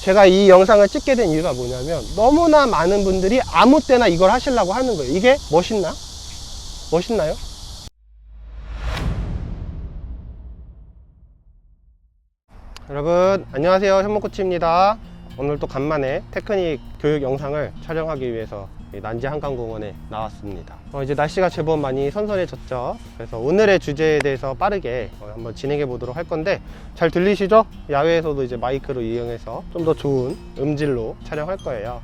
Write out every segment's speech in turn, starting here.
제가 이 영상을 찍게 된 이유가 뭐냐면 너무나 많은 분들이 아무 때나 이걸 하시려고 하는 거예요. 이게 멋있나? 멋있나요? 여러분 안녕하세요, 현목코치입니다. 오늘 또 간만에 테크닉 교육 영상을 촬영하기 위해서 난지 한강공원에 나왔습니다. 이제 날씨가 제법 많이 선선해졌죠. 그래서 오늘의 주제에 대해서 빠르게 한번 진행해 보도록 할 건데, 잘 들리시죠? 야외에서도 이제 마이크로 이용해서 좀 더 좋은 음질로 촬영할 거예요.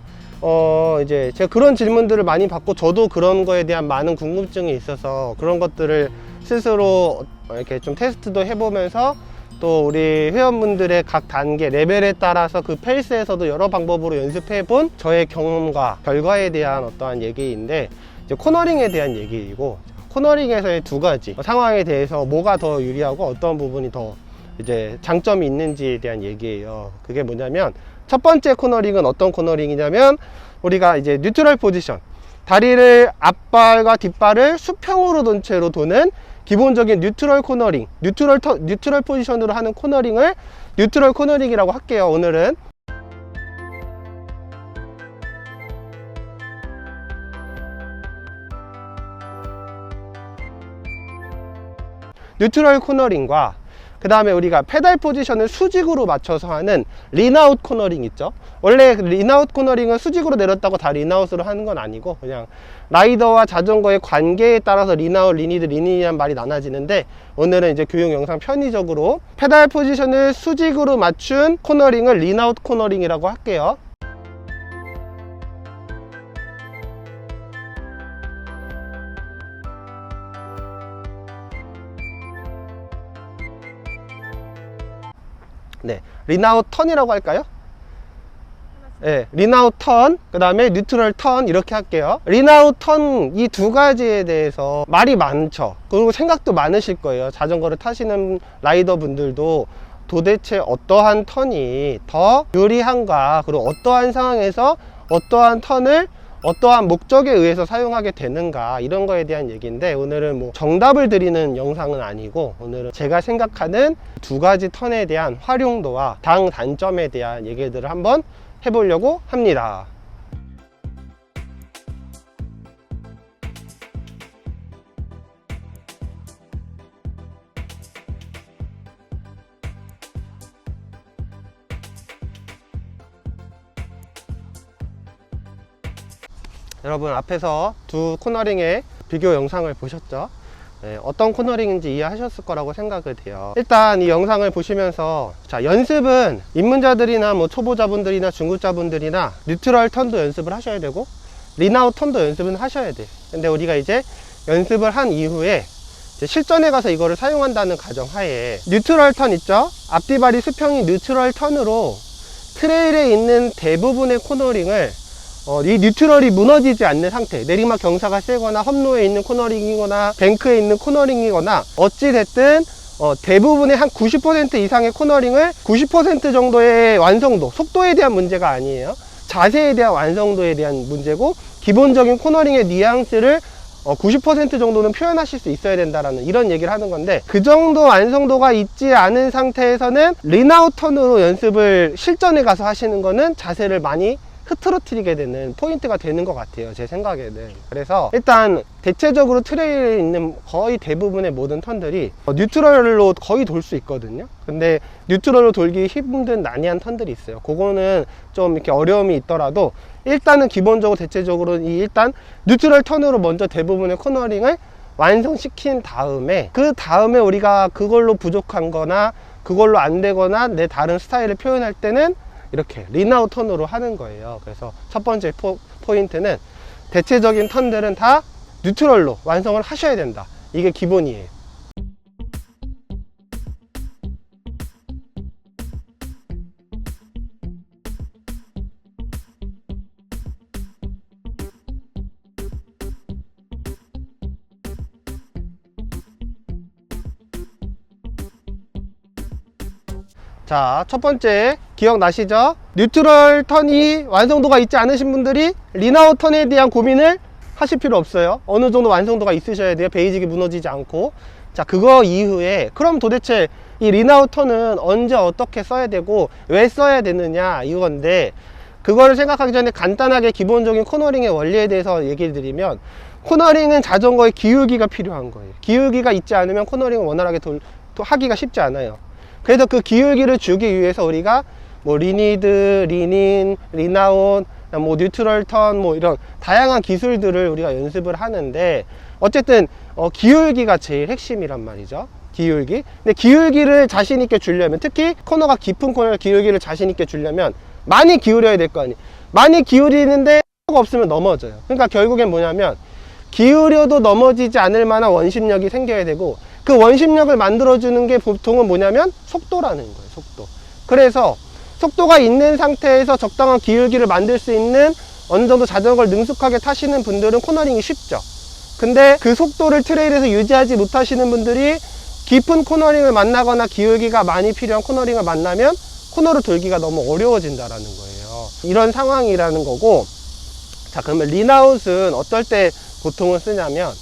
이제 제가 그런 질문들을 많이 받고 저도 그런 거에 대한 많은 궁금증이 있어서 그런 것들을 스스로 이렇게 좀 테스트도 해보면서, 또 우리 회원분들의 각 단계 레벨에 따라서 그 페이스에서도 여러 방법으로 연습해 본 저의 경험과 결과에 대한 어떠한 얘기인데, 이제 코너링에 대한 얘기이고, 코너링에서의 두 가지 상황에 대해서 뭐가 더 유리하고 어떤 부분이 더 이제 장점이 있는지에 대한 얘기예요. 그게 뭐냐면, 첫 번째 코너링은 어떤 코너링이냐면, 우리가 이제 뉴트럴 포지션, 다리를 앞발과 뒷발을 수평으로 둔 채로 도는 기본적인 뉴트럴 코너링, 뉴트럴 포지션으로 하는 코너링을 뉴트럴 코너링이라고 할게요. 오늘은 뉴트럴 코너링과 그 다음에 우리가 페달 포지션을 수직으로 맞춰서 하는 린아웃 코너링 있죠. 원래 린아웃 코너링은 수직으로 내렸다고 다 린아웃으로 하는 건 아니고, 그냥 라이더와 자전거의 관계에 따라서 린아웃, 린이드, 린인이라는 말이 나눠지는데, 오늘은 이제 교육 영상 편의적으로 페달 포지션을 수직으로 맞춘 코너링을 린아웃 코너링이라고 할게요. 네, 린아웃 턴이라고 할까요? 네, 린아웃 턴, 그 다음에 뉴트럴 턴, 이렇게 할게요. 린아웃 턴, 이 두 가지에 대해서 말이 많죠. 그리고 생각도 많으실 거예요. 자전거를 타시는 라이더 분들도 도대체 어떠한 턴이 더 유리한가, 그리고 어떠한 상황에서 어떠한 턴을 어떠한 목적에 의해서 사용하게 되는가, 이런 거에 대한 얘기인데, 오늘은 뭐 정답을 드리는 영상은 아니고, 오늘은 제가 생각하는 두 가지 턴에 대한 활용도와 단점에 대한 얘기들을 한번 해보려고 합니다. 여러분 앞에서 두 코너링의 비교 영상을 보셨죠? 네, 어떤 코너링인지 이해하셨을 거라고 생각을 해요. 일단 이 영상을 보시면서, 자, 연습은 입문자들이나 뭐 초보자분들이나 중급자분들이나 뉴트럴 턴도 연습을 하셔야 되고, 린아웃 턴도 연습은 하셔야 돼. 근데 우리가 이제 연습을 한 이후에 이제 실전에 가서 이거를 사용한다는 가정하에, 뉴트럴 턴 있죠? 앞뒤발이 수평이 뉴트럴 턴으로 트레일에 있는 대부분의 코너링을 이 뉴트럴이 무너지지 않는 상태, 내리막 경사가 세거나 험로에 있는 코너링이거나 뱅크에 있는 코너링이거나 어찌됐든 대부분의 한 90% 이상의 코너링을 90% 정도의 완성도, 속도에 대한 문제가 아니에요. 자세에 대한 완성도에 대한 문제고, 기본적인 코너링의 뉘앙스를 90% 정도는 표현하실 수 있어야 된다라는 이런 얘기를 하는 건데, 그 정도 완성도가 있지 않은 상태에서는 린아웃 턴으로 연습을 실전에 가서 하시는 거는 자세를 많이 흐트러뜨리게 되는 포인트가 되는 것 같아요, 제 생각에는. 그래서 일단 대체적으로 트레일에 있는 거의 대부분의 모든 턴들이 뉴트럴로 거의 돌 수 있거든요. 근데 뉴트럴로 돌기 힘든 난이한 턴들이 있어요. 그거는 좀 이렇게 어려움이 있더라도, 일단은 기본적으로 대체적으로 일단 뉴트럴 턴으로 먼저 대부분의 코너링을 완성시킨 다음에, 그 다음에 우리가 그걸로 부족한 거나 그걸로 안 되거나 내 다른 스타일을 표현할 때는 이렇게 린아웃 턴으로 하는 거예요. 그래서 첫 번째 포인트는 대체적인 턴들은 다 뉴트럴로 완성을 하셔야 된다. 이게 기본이에요. 자, 첫 번째 기억나시죠? 뉴트럴 턴이 완성도가 있지 않으신 분들이 린아웃 턴에 대한 고민을 하실 필요 없어요. 어느 정도 완성도가 있으셔야 돼요. 베이직이 무너지지 않고. 자, 그거 이후에 그럼 도대체 이 린아웃 턴은 언제 어떻게 써야 되고 왜 써야 되느냐 이건데, 그거를 생각하기 전에 간단하게 기본적인 코너링의 원리에 대해서 얘기를 드리면, 코너링은 자전거에 기울기가 필요한 거예요. 기울기가 있지 않으면 코너링을 원활하게 하기가 쉽지 않아요. 그래서 그 기울기를 주기 위해서 우리가 뭐 리니드, 리닌, 린아웃, 뭐 뉴트럴 턴, 뭐 이런 다양한 기술들을 우리가 연습을 하는데, 어쨌든 기울기가 제일 핵심이란 말이죠. 기울기. 근데 기울기를 자신 있게 주려면, 특히 코너가 깊은 코너를 기울기를 자신 있게 주려면 많이 기울여야 될 거 아니에요. 많이 기울이는데 없으면 넘어져요. 그러니까 결국엔 뭐냐면, 기울여도 넘어지지 않을 만한 원심력이 생겨야 되고, 그 원심력을 만들어주는 게 보통은 뭐냐면 속도라는 거예요. 속도. 그래서 속도가 있는 상태에서 적당한 기울기를 만들 수 있는 어느 정도 자전거를 능숙하게 타시는 분들은 코너링이 쉽죠. 근데 그 속도를 트레일에서 유지하지 못하시는 분들이 깊은 코너링을 만나거나 기울기가 많이 필요한 코너링을 만나면 코너를 돌기가 너무 어려워진다라는 거예요. 이런 상황이라는 거고, 자, 그러면 린아웃은 어떨 때 보통은 쓰냐면,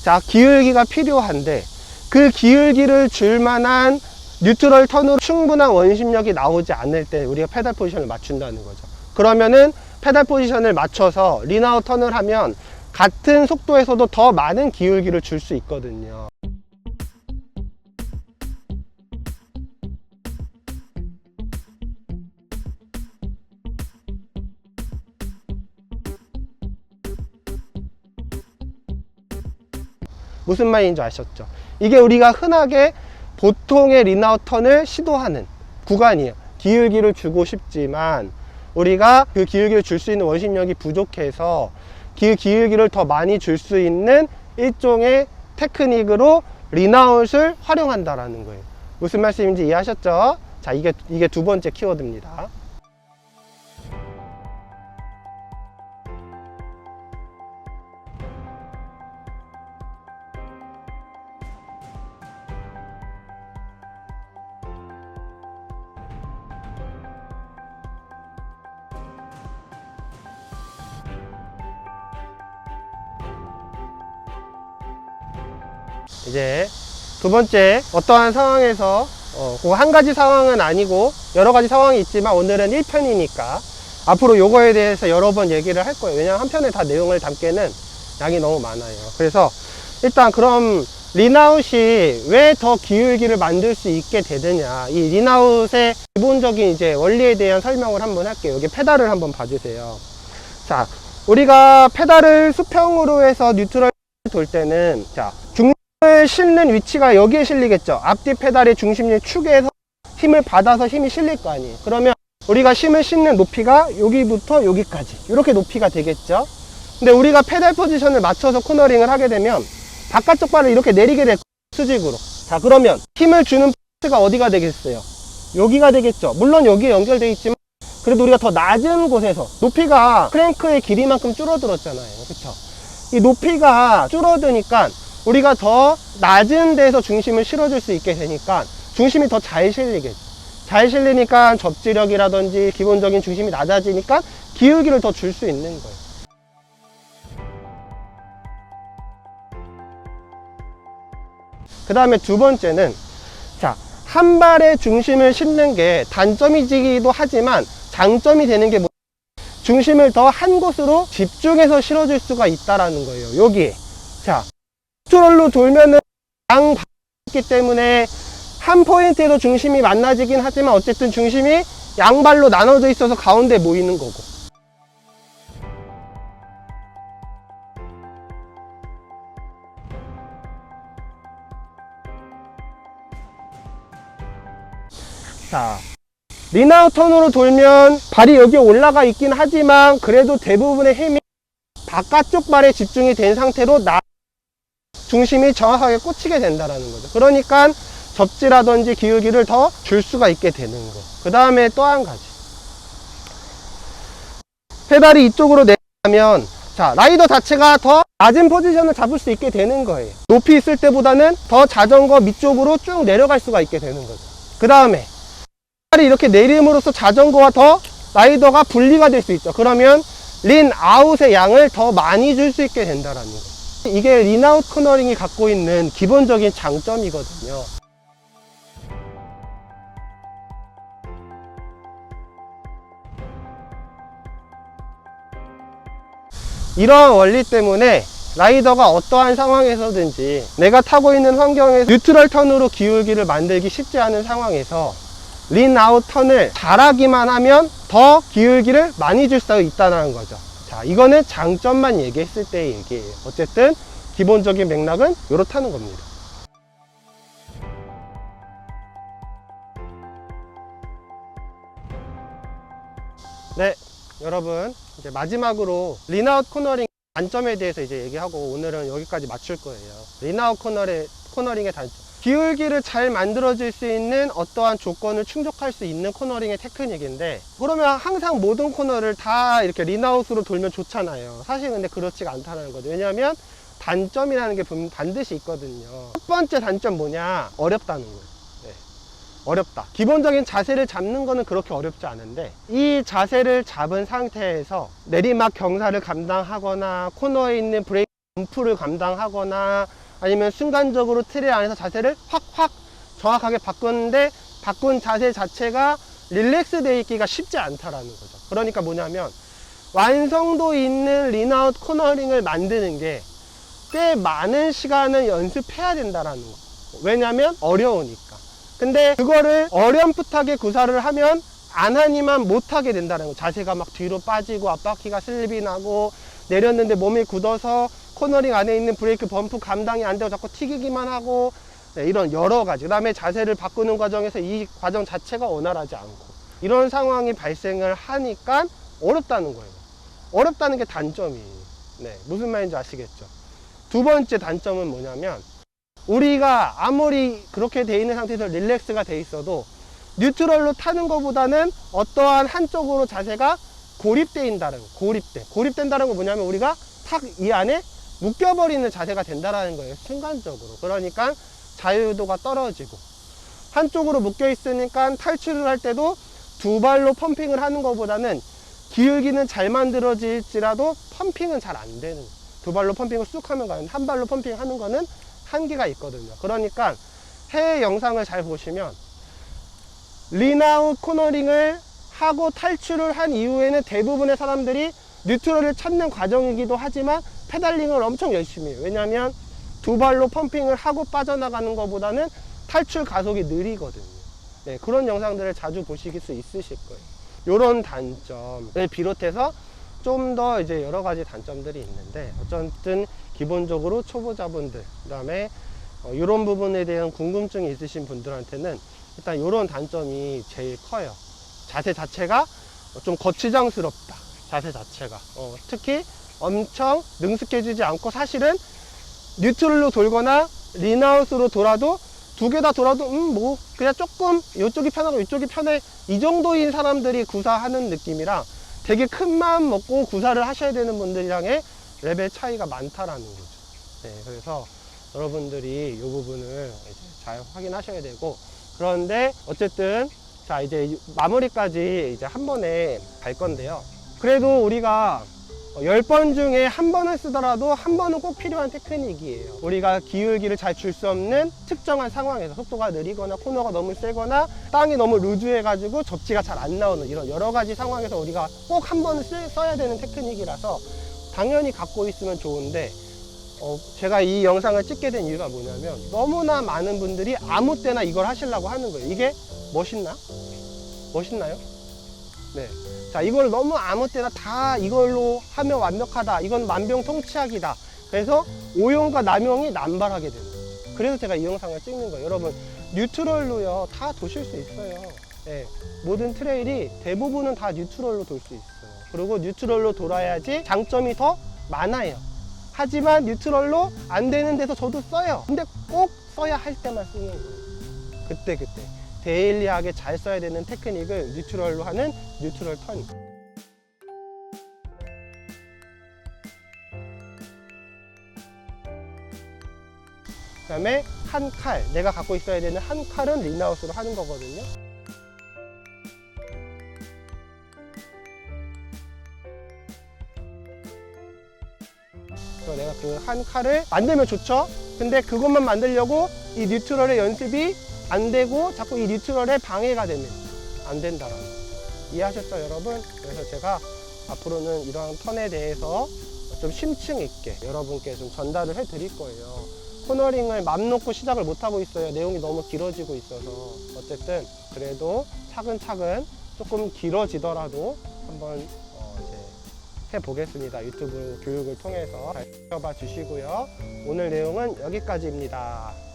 자, 기울기가 필요한데 그 기울기를 줄 만한 뉴트럴 턴으로 충분한 원심력이 나오지 않을 때 우리가 페달 포지션을 맞춘다는 거죠. 그러면은 페달 포지션을 맞춰서 린아웃 턴을 하면 같은 속도에서도 더 많은 기울기를 줄 수 있거든요. 무슨 말인지 아셨죠? 이게 우리가 흔하게 보통의 린아웃 턴을 시도하는 구간이에요. 기울기를 주고 싶지만 우리가 그 기울기를 줄 수 있는 원심력이 부족해서 그 기울기를 더 많이 줄 수 있는 일종의 테크닉으로 린아웃을 활용한다라는 거예요. 무슨 말씀인지 이해하셨죠? 자, 이게 두 번째 키워드입니다. 이제 두 번째, 어떠한 상황에서 그 한 가지 상황은 아니고 여러 가지 상황이 있지만 오늘은 1편이니까 앞으로 요거에 대해서 여러 번 얘기를 할 거예요. 왜냐하면 한 편에 다 내용을 담기에는 양이 너무 많아요. 그래서 일단 그럼 린아웃이 왜 더 기울기를 만들 수 있게 되느냐, 이 린아웃의 기본적인 이제 원리에 대한 설명을 한번 할게요. 여기 페달을 한번 봐주세요. 자, 우리가 페달을 수평으로 해서 뉴트럴 돌 때는, 자, 중심을 실는 위치가 여기에 실리겠죠. 앞뒤 페달의 중심의 축에서 힘을 받아서 힘이 실릴 거 아니에요. 그러면 우리가 힘을 싣는 높이가 여기부터 여기까지 이렇게 높이가 되겠죠. 근데 우리가 페달 포지션을 맞춰서 코너링을 하게 되면 바깥쪽 발을 이렇게 내리게 될 거예요. 수직으로. 자, 그러면 힘을 주는 포인트가 어디가 되겠어요? 여기가 되겠죠. 물론 여기에 연결되어 있지만 그래도 우리가 더 낮은 곳에서, 높이가 크랭크의 길이만큼 줄어들었잖아요. 그쵸? 이 높이가 줄어드니까 우리가 더 낮은 데서 중심을 실어줄 수 있게 되니까 중심이 더 잘 실리겠죠. 잘 실리니까 접지력이라든지 기본적인 중심이 낮아지니까 기울기를 더 줄 수 있는 거예요. 그 다음에 두 번째는, 자, 한 발의 중심을 싣는 게 단점이기도 하지만 장점이 되는 게 중심을 더 한 곳으로 집중해서 실어줄 수가 있다라는 거예요. 여기. 자, 뉴트럴로 돌면은 양 발이 있기 때문에 한 포인트에도 중심이 만나지긴 하지만 어쨌든 중심이 양발로 나눠져 있어서 가운데 모이는 거고. 자, 린아웃 턴으로 돌면 발이 여기에 올라가 있긴 하지만 그래도 대부분의 힘이 바깥쪽 발에 집중이 된 상태로 중심이 정확하게 꽂히게 된다는 거죠. 그러니까 접지라든지 기울기를 더 줄 수가 있게 되는 거. 그 다음에 또 한 가지, 페달이 이쪽으로 내려가면, 자, 라이더 자체가 더 낮은 포지션을 잡을 수 있게 되는 거예요. 높이 있을 때보다는 더 자전거 밑쪽으로 쭉 내려갈 수가 있게 되는 거죠. 그 다음에 페달이 이렇게 내림으로써 자전거와 더 라이더가 분리가 될 수 있죠. 그러면 린아웃의 양을 더 많이 줄 수 있게 된다는 거예요. 이게 린아웃 코너링이 갖고 있는 기본적인 장점이거든요. 이러한 원리 때문에 라이더가 어떠한 상황에서든지 내가 타고 있는 환경에서 뉴트럴 턴으로 기울기를 만들기 쉽지 않은 상황에서 린아웃 턴을 잘하기만 하면 더 기울기를 많이 줄 수 있다는 거죠. 자, 이거는 장점만 얘기했을 때의 얘기예요. 어쨌든 기본적인 맥락은 이렇다는 겁니다. 네, 여러분 이제 마지막으로 린아웃 코너링 단점에 대해서 이제 얘기하고 오늘은 여기까지 마칠 거예요. 린아웃 코너링의 단점, 기울기를 잘 만들어질 수 있는 어떠한 조건을 충족할 수 있는 코너링의 테크닉인데, 그러면 항상 모든 코너를 다 이렇게 린아웃으로 돌면 좋잖아요. 사실 근데 그렇지가 않다는 거죠. 왜냐하면 단점이라는 게 반드시 있거든요. 첫 번째 단점 뭐냐? 어렵다는 거예요. 어렵다. 기본적인 자세를 잡는 거는 그렇게 어렵지 않은데, 이 자세를 잡은 상태에서 내리막 경사를 감당하거나 코너에 있는 브레이크 점프를 감당하거나 아니면 순간적으로 트레 안에서 자세를 확 정확하게 바꿨는데 바꾼 자세 자체가 릴렉스 되어 있기가 쉽지 않다라는 거죠. 그러니까 뭐냐면 완성도 있는 린아웃 코너링을 만드는 게 꽤 많은 시간을 연습해야 된다라는 거. 왜냐면 어려우니까. 근데 그거를 어렴풋하게 구사를 하면 안 하니만 못하게 된다는 거. 자세가 막 뒤로 빠지고 앞바퀴가 슬립이 나고 내렸는데 몸이 굳어서 코너링 안에 있는 브레이크 범프 감당이 안 되고 자꾸 튀기기만 하고, 네, 이런 여러 가지. 그 다음에 자세를 바꾸는 과정에서 이 과정 자체가 원활하지 않고 이런 상황이 발생을 하니까 어렵다는 거예요. 어렵다는 게 단점이에요. 네, 무슨 말인지 아시겠죠? 두 번째 단점은 뭐냐면, 우리가 아무리 그렇게 돼 있는 상태에서 릴렉스가 돼 있어도 뉴트럴로 타는 것보다는 어떠한 한쪽으로 자세가 고립된다는 거. 고립된다는 건 뭐냐면 우리가 탁 이 안에 묶여버리는 자세가 된다는 거예요. 순간적으로. 그러니까 자유도가 떨어지고, 한쪽으로 묶여 있으니까 탈출을 할 때도 두 발로 펌핑을 하는 것보다는 기울기는 잘 만들어질지라도 펌핑은 잘 안 되는 거예요. 두 발로 펌핑을 쑥 하면 가는데 한 발로 펌핑하는 거는 한계가 있거든요. 그러니까 해외 영상을 잘 보시면 린아웃 코너링을 하고 탈출을 한 이후에는 대부분의 사람들이 뉴트럴을 찾는 과정이기도 하지만 페달링을 엄청 열심히 해요. 왜냐하면 두 발로 펌핑을 하고 빠져나가는 것보다는 탈출 가속이 느리거든요. 네, 그런 영상들을 자주 보실 수 있으실 거예요. 이런 단점을 비롯해서 좀 더 이제 여러 가지 단점들이 있는데, 어쨌든 기본적으로 초보자분들, 그 다음에 이런 부분에 대한 궁금증이 있으신 분들한테는 일단 이런 단점이 제일 커요. 자세 자체가 좀 거추장스럽다. 자세 자체가 특히 엄청 능숙해지지 않고, 사실은 뉴트럴로 돌거나 린아웃으로 돌아도 두 개 다 돌아도 뭐 그냥 조금 이쪽이 편하고 이쪽이 편해, 이 정도인 사람들이 구사하는 느낌이라 되게 큰 마음 먹고 구사를 하셔야 되는 분들이랑의 레벨 차이가 많다라는 거죠. 네, 그래서 여러분들이 이 부분을 이제 잘 확인하셔야 되고, 그런데 어쨌든 자, 이제 마무리까지 이제 한 번에 갈 건데요. 그래도 우리가 10번 중에 한 번을 쓰더라도 한 번은 꼭 필요한 테크닉이에요. 우리가 기울기를 잘 줄 수 없는 특정한 상황에서 속도가 느리거나 코너가 너무 세거나 땅이 너무 루즈해 가지고 접지가 잘 안 나오는 이런 여러 가지 상황에서 우리가 꼭 한 번은 써야 되는 테크닉이라서 당연히 갖고 있으면 좋은데, 제가 이 영상을 찍게 된 이유가 뭐냐면 너무나 많은 분들이 아무 때나 이걸 하시려고 하는 거예요. 이게 멋있나요? 네. 자, 이걸 너무 아무 때나 다 이걸로 하면 완벽하다, 이건 만병통치약이다, 그래서 오용과 남용이 남발하게 되는 거예요. 그래서 제가 이 영상을 찍는 거예요. 여러분, 뉴트럴로요 다 도실 수 있어요. 네. 모든 트레일이 대부분은 다 뉴트럴로 돌 수 있어요. 그리고 뉴트럴로 돌아야지 장점이 더 많아요. 하지만 뉴트럴로 안 되는 데서 저도 써요. 근데 꼭 써야 할 때만 쓰는 거예요. 그때 데일리하게 잘 써야 되는 테크닉을 뉴트럴로 하는 뉴트럴 턴. 그 다음에 한 칼, 내가 갖고 있어야 되는 한 칼은 린아웃으로 하는 거거든요. 그래서 내가 그 한 칼을 만들면 좋죠. 근데 그것만 만들려고 이 뉴트럴의 연습이 안 되고 자꾸 이 뉴트럴에 방해가 되면 안 된다라는 거. 이해하셨죠, 여러분? 그래서 제가 앞으로는 이러한 턴에 대해서 좀 심층 있게 여러분께 좀 전달을 해 드릴 거예요. 코너링을 맘 놓고 시작을 못 하고 있어요. 내용이 너무 길어지고 있어서. 어쨌든 그래도 차근차근 조금 길어지더라도 한번 이제 해보겠습니다. 유튜브 교육을 통해서 잘 지켜봐 주시고요. 오늘 내용은 여기까지입니다.